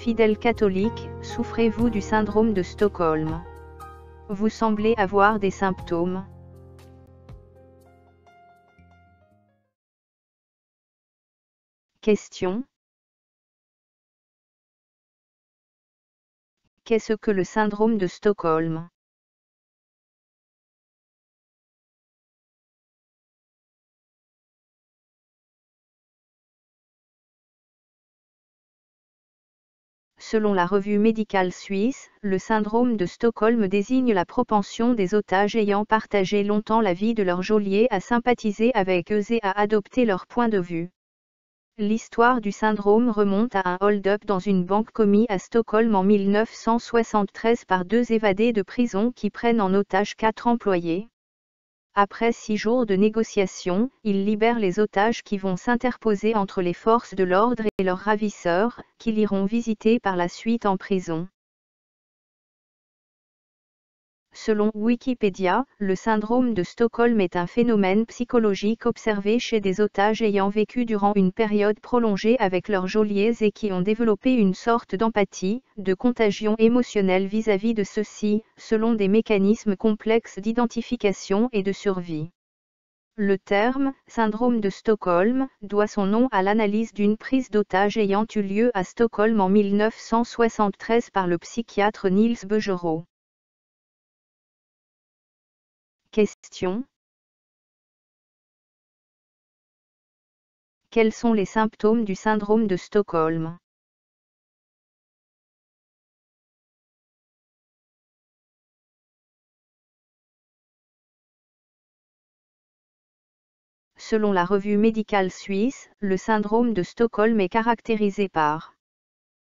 Fidèles catholiques, souffrez-vous du syndrome de Stockholm? Vous semblez avoir des symptômes. Question. Qu'est-ce que le syndrome de Stockholm? Selon la revue médicale suisse, le syndrome de Stockholm désigne la propension des otages ayant partagé longtemps la vie de leur geôlier à sympathiser avec eux et à adopter leur point de vue. L'histoire du syndrome remonte à un hold-up dans une banque commis à Stockholm en 1973 par 2 évadés de prison qui prennent en otage 4 employés. Après 6 jours de négociations, ils libèrent les otages qui vont s'interposer entre les forces de l'ordre et leurs ravisseurs, qui l'iront visiter par la suite en prison. Selon Wikipédia, le syndrome de Stockholm est un phénomène psychologique observé chez des otages ayant vécu durant une période prolongée avec leurs geôliers et qui ont développé une sorte d'empathie, de contagion émotionnelle vis-à-vis de ceux-ci, selon des mécanismes complexes d'identification et de survie. Le terme « syndrome de Stockholm » doit son nom à l'analyse d'une prise d'otage ayant eu lieu à Stockholm en 1973 par le psychiatre Nils Bejerot. Question. Quels sont les symptômes du syndrome de Stockholm? Selon la revue médicale suisse, le syndrome de Stockholm est caractérisé par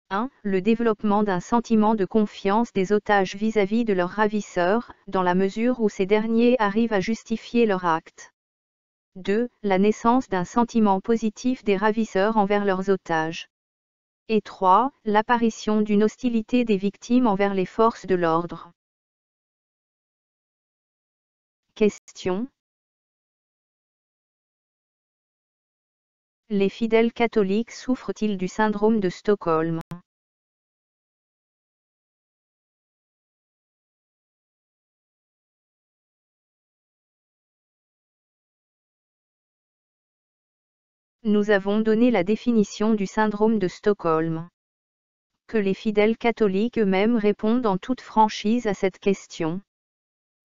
1. Le développement d'un sentiment de confiance des otages vis-à-vis de leurs ravisseurs, dans la mesure où ces derniers arrivent à justifier leur acte. 2. La naissance d'un sentiment positif des ravisseurs envers leurs otages. Et 3. L'apparition d'une hostilité des victimes envers les forces de l'ordre. Question. Les fidèles catholiques souffrent-ils du syndrome de Stockholm? Nous avons donné la définition du syndrome de Stockholm. Que les fidèles catholiques eux-mêmes répondent en toute franchise à cette question.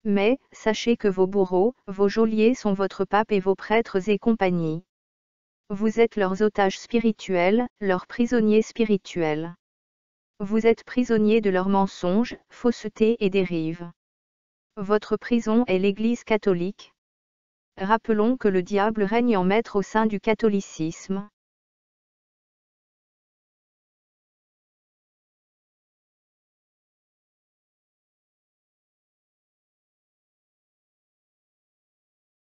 Mais, sachez que vos bourreaux, vos geôliers sont votre pape et vos prêtres et compagnie. Vous êtes leurs otages spirituels, leurs prisonniers spirituels. Vous êtes prisonniers de leurs mensonges, faussetés et dérives. Votre prison est l'Église catholique. Rappelons que le diable règne en maître au sein du catholicisme.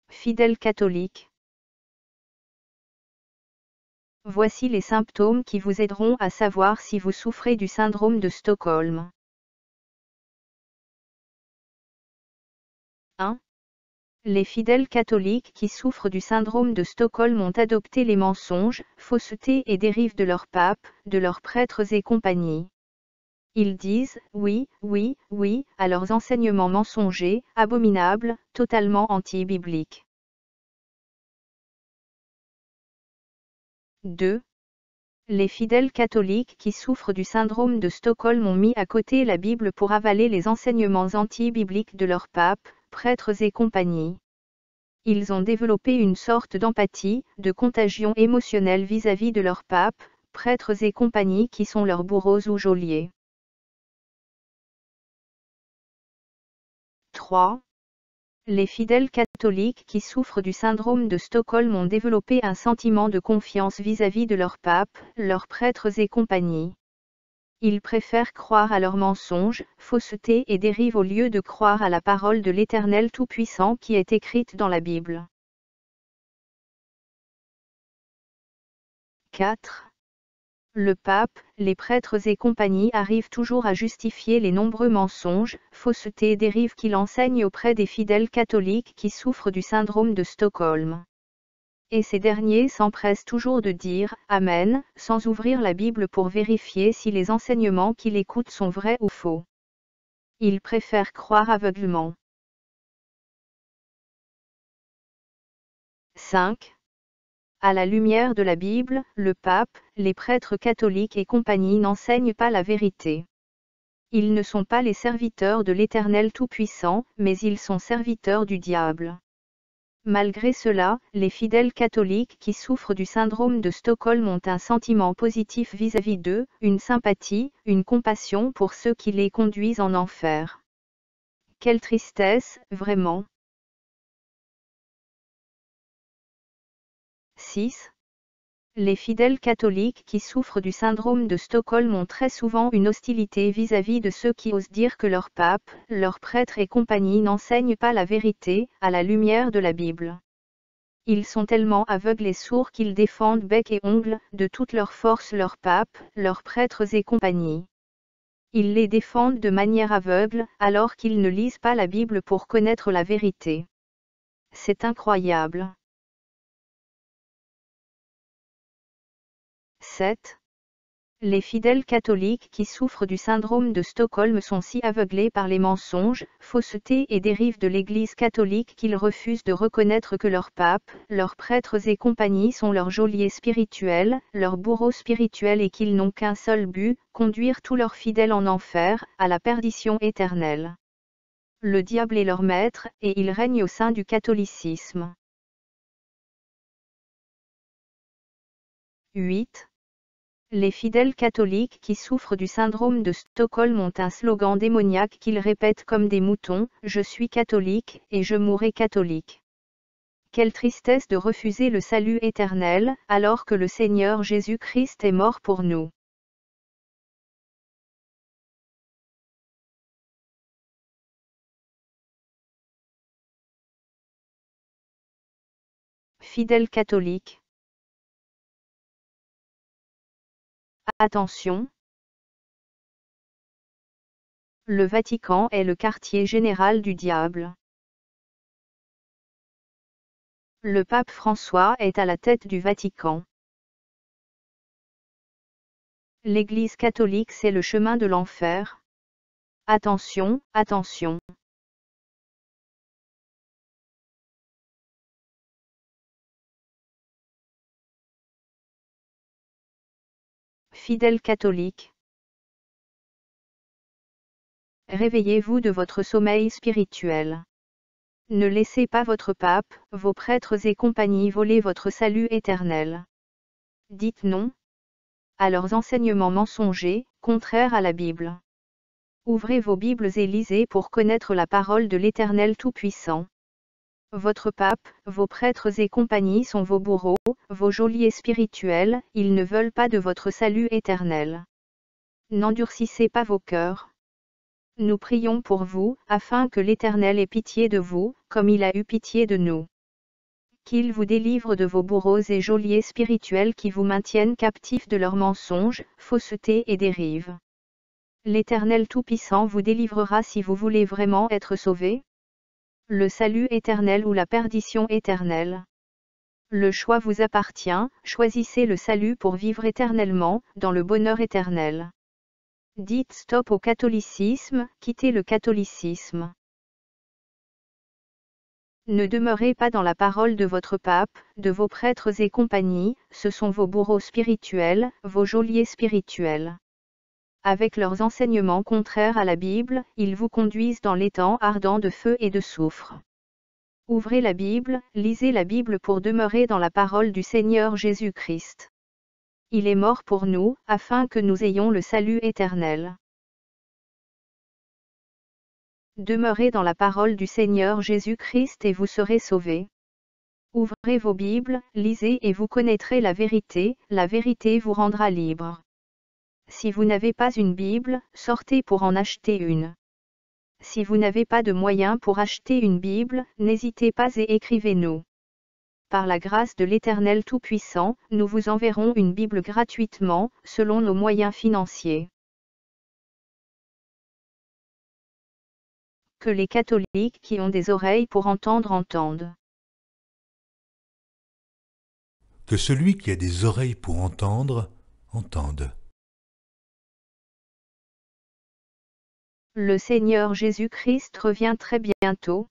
Fidèles catholiques. Voici les symptômes qui vous aideront à savoir si vous souffrez du syndrome de Stockholm. 1. Les fidèles catholiques qui souffrent du syndrome de Stockholm ont adopté les mensonges, faussetés et dérives de leur pape, de leurs prêtres et compagnie. Ils disent « oui, oui, oui » à leurs enseignements mensongers, abominables, totalement anti-bibliques. 2. Les fidèles catholiques qui souffrent du syndrome de Stockholm ont mis à côté la Bible pour avaler les enseignements anti-bibliques de leur pape, prêtres et compagnie. Ils ont développé une sorte d'empathie, de contagion émotionnelle vis-à-vis de leur pape, prêtres et compagnie qui sont leurs bourreaux ou geôliers. 3. Les fidèles catholiques qui souffrent du syndrome de Stockholm ont développé un sentiment de confiance vis-à-vis de leur pape, leurs prêtres et compagnie. Ils préfèrent croire à leurs mensonges, faussetés et dérives au lieu de croire à la parole de l'Éternel Tout-Puissant qui est écrite dans la Bible. 4. Le pape, les prêtres et compagnie arrivent toujours à justifier les nombreux mensonges, faussetés et dérives qu'il enseigne auprès des fidèles catholiques qui souffrent du syndrome de Stockholm. Et ces derniers s'empressent toujours de dire « Amen » sans ouvrir la Bible pour vérifier si les enseignements qu'ils écoutent sont vrais ou faux. Ils préfèrent croire aveuglement. 5. À la lumière de la Bible, le pape, les prêtres catholiques et compagnie n'enseignent pas la vérité. Ils ne sont pas les serviteurs de l'Éternel Tout-Puissant, mais ils sont serviteurs du diable. Malgré cela, les fidèles catholiques qui souffrent du syndrome de Stockholm ont un sentiment positif vis-à-vis d'eux, une sympathie, une compassion pour ceux qui les conduisent en enfer. Quelle tristesse, vraiment. 6. Les fidèles catholiques qui souffrent du syndrome de Stockholm ont très souvent une hostilité vis-à-vis de ceux qui osent dire que leur pape, leur prêtre et compagnie n'enseignent pas la vérité, à la lumière de la Bible. Ils sont tellement aveugles et sourds qu'ils défendent bec et ongles, de toute leur force leur pape, leurs prêtres et compagnie. Ils les défendent de manière aveugle, alors qu'ils ne lisent pas la Bible pour connaître la vérité. C'est incroyable. 7. Les fidèles catholiques qui souffrent du syndrome de Stockholm sont si aveuglés par les mensonges, faussetés et dérives de l'Église catholique qu'ils refusent de reconnaître que leur pape, leurs prêtres et compagnie sont leurs geôliers spirituels, leurs bourreaux spirituels et qu'ils n'ont qu'un seul but, conduire tous leurs fidèles en enfer, à la perdition éternelle. Le diable est leur maître, et il règne au sein du catholicisme. 8. Les fidèles catholiques qui souffrent du syndrome de Stockholm ont un slogan démoniaque qu'ils répètent comme des moutons, « Je suis catholique, et je mourrai catholique ». Quelle tristesse de refuser le salut éternel, alors que le Seigneur Jésus-Christ est mort pour nous. Fidèles catholiques. Attention! Le Vatican est le quartier général du diable. Le pape François est à la tête du Vatican. L'Église catholique c'est le chemin de l'enfer. Attention, attention. Fidèles catholiques. Réveillez-vous de votre sommeil spirituel. Ne laissez pas votre pape, vos prêtres et compagnie voler votre salut éternel. Dites non à leurs enseignements mensongers, contraires à la Bible. Ouvrez vos Bibles et lisez pour connaître la parole de l'Éternel Tout-Puissant. Votre pape, vos prêtres et compagnie sont vos bourreaux, vos geôliers spirituels, ils ne veulent pas de votre salut éternel. N'endurcissez pas vos cœurs. Nous prions pour vous, afin que l'Éternel ait pitié de vous, comme il a eu pitié de nous. Qu'il vous délivre de vos bourreaux et geôliers spirituels qui vous maintiennent captifs de leurs mensonges, faussetés et dérives. L'Éternel Tout-Puissant vous délivrera si vous voulez vraiment être sauvés. Le salut éternel ou la perdition éternelle. Le choix vous appartient, choisissez le salut pour vivre éternellement, dans le bonheur éternel. Dites stop au catholicisme, quittez le catholicisme. Ne demeurez pas dans la parole de votre pape, de vos prêtres et compagnie, ce sont vos bourreaux spirituels, vos geôliers spirituels. Avec leurs enseignements contraires à la Bible, ils vous conduisent dans l'étang ardent de feu et de soufre. Ouvrez la Bible, lisez la Bible pour demeurer dans la parole du Seigneur Jésus-Christ. Il est mort pour nous, afin que nous ayons le salut éternel. Demeurez dans la parole du Seigneur Jésus-Christ et vous serez sauvés. Ouvrez vos Bibles, lisez et vous connaîtrez la vérité vous rendra libre. Si vous n'avez pas une Bible, sortez pour en acheter une. Si vous n'avez pas de moyens pour acheter une Bible, n'hésitez pas et écrivez-nous. Par la grâce de l'Éternel Tout-Puissant, nous vous enverrons une Bible gratuitement, selon nos moyens financiers. Que les catholiques qui ont des oreilles pour entendre entendent. Que celui qui a des oreilles pour entendre, entende. Le Seigneur Jésus-Christ revient très bientôt.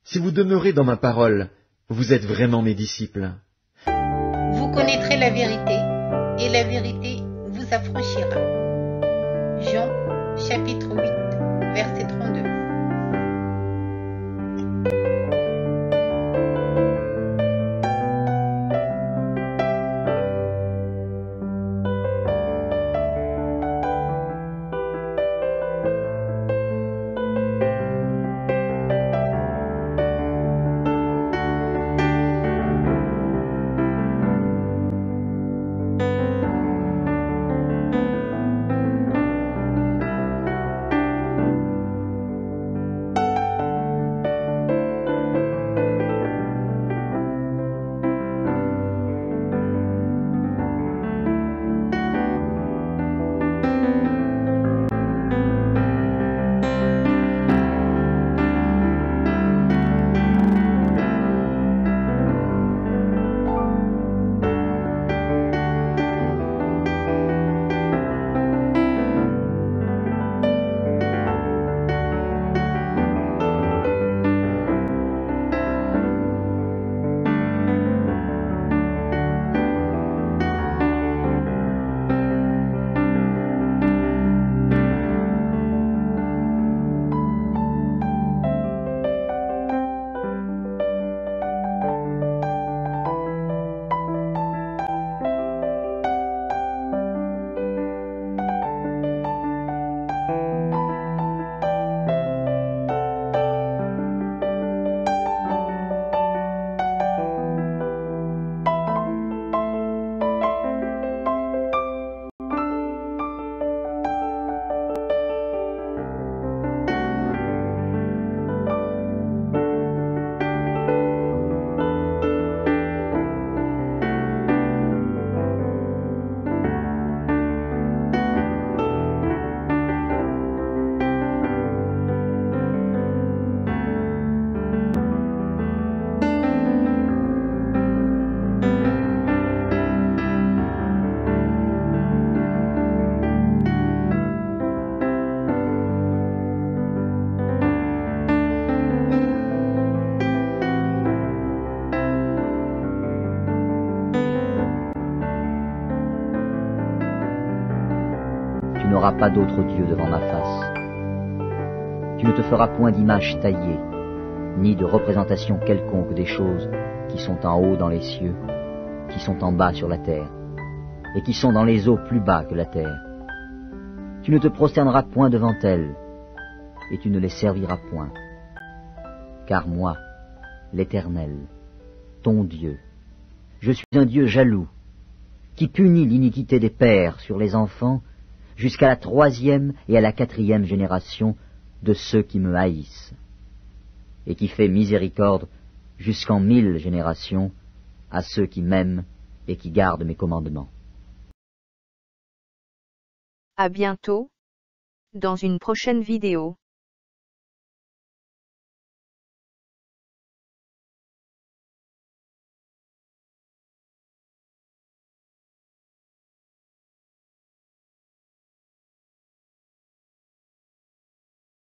Si vous demeurez dans ma parole, vous êtes vraiment mes disciples. Vous connaîtrez la vérité, et la vérité vous affranchira. Jean, chapitre 8, verset 32. Tu n'auras pas d'autre Dieu devant ma face. Tu ne te feras point d'image taillée, ni de représentation quelconque des choses qui sont en haut dans les cieux, qui sont en bas sur la terre, et qui sont dans les eaux plus bas que la terre. Tu ne te prosterneras point devant elles, et tu ne les serviras point. Car moi, l'Éternel, ton Dieu, je suis un Dieu jaloux, qui punit l'iniquité des pères sur les enfants, jusqu'à la 3e et à la 4e génération de ceux qui me haïssent, et qui fait miséricorde jusqu'en 1000 générations à ceux qui m'aiment et qui gardent mes commandements. À bientôt, dans une prochaine vidéo.